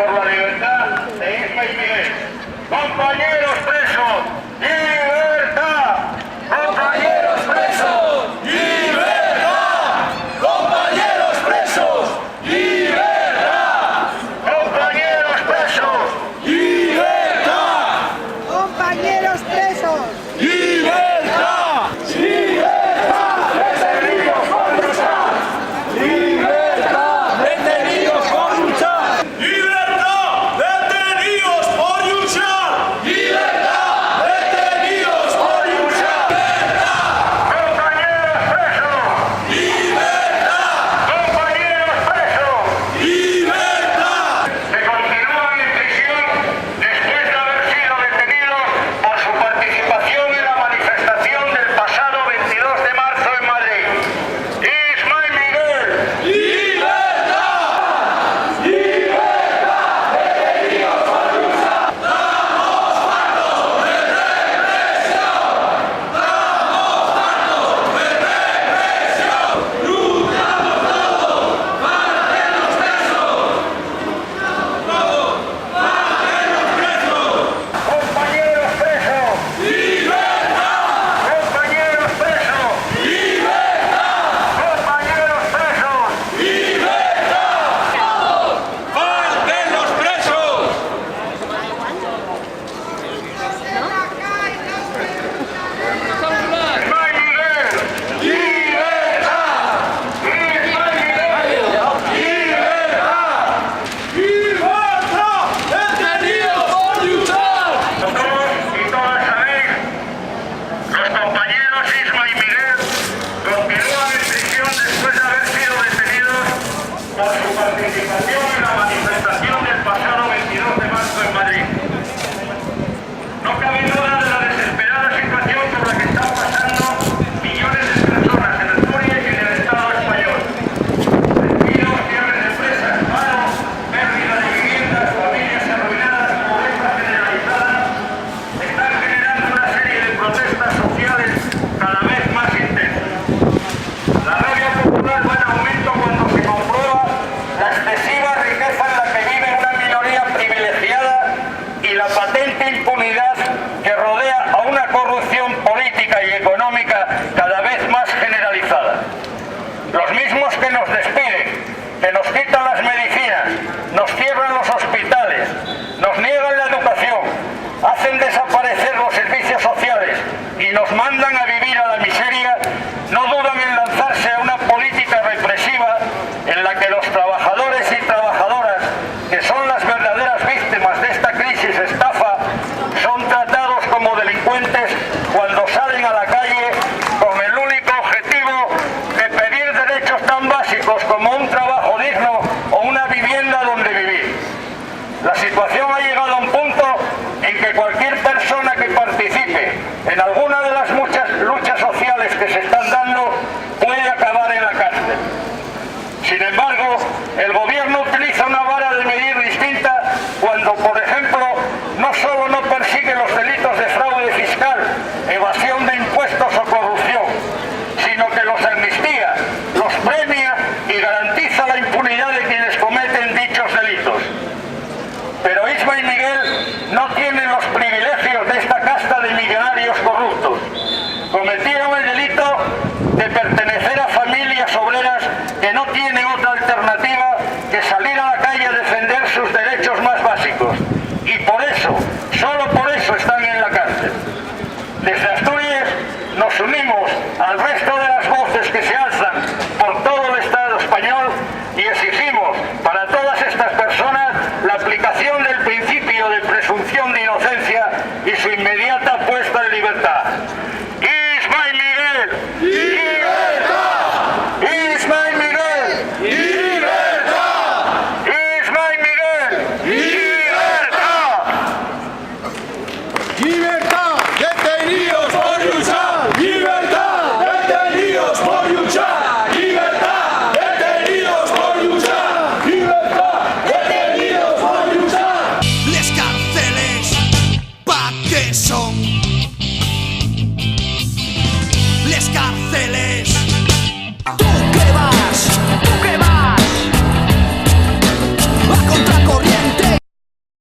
por la libertad de Isma y Miguel. Compañeros presos, libertad. Compañeros presos, libertad. Compañeros presos, libertad. Compañeros presos, libertad. Compañeros presos. ¡Libertad! ¡Libertad! ¡Detenidos por luchar! ¡Libertad! ¡Detenidos por luchar! ¡Libertad! ¡Detenidos por luchar! ¡Libertad! ¡Detenidos por luchar! ¡Libertad! ¡Compañeros presos! ¡Libertad! ¡Compañeros presos! ¡Libertad! Se continúan en prisión después de haber sido detenidos por su participación en la manifestación del pasado 22 de marzo en Madrid. Isma y Miguel. ¡Libertad! ¡Libertad! ¡Detenidos por luchar! ¡Damos pasos de represión! ¡Damos pasos de represión! ¡Luchamos todos para que los presos! ¡Compañeros presos! ¡Libertad! ¡Compañeros presos! ¡Libertad! ¡Compañeros presos! ¡Libertad! ¡Falten los presos! ¡Isma y Miguel! ¡Libertad! ¡Isma y Miguel! ¡Libertad! ¡Libertad! ¡Detenidos por luchar! Todos y todas sabéis, los compañeros Isma y Miguel continúan en prisión después de haber sido detenidos por su participación en la manifestación del pasado 22 de marzo en Madrid. No cabe duda de la desesperada situación por la que están pasando millones de personas en Asturias y en el Estado español. Despidos, cierres de empresas, paro, pérdida de viviendas, familias arruinadas, pobreza generalizada, están generando una serie de protestas sociales cada vez más intensas. La rabia popular va en aumento cuando se comprueba la excesiva riqueza en la que vive una minoría privilegiada y la patente impunidad que rodea a una corrupción política y económica cada vez más generalizada. Los mismos que nos despiden, que nos quitan las medicinas, nos cierran los hospitales, nos niegan la educación, hacen desaparecer los servicios sociales y nos mandan a vivir a la miseria, no dudan en lanzarse a una política represiva en la que los trabajadores y trabajadoras, que son las verdaderas víctimas de esta crisis estafa, son tratados como delincuentes cuando salen a la calle con el único objetivo de pedir derechos tan básicos como un trabajo digno o una vivienda donde vivir. La situación ha llegado a un punto en que cualquier persona que participe en alguna de las muchas luchas sociales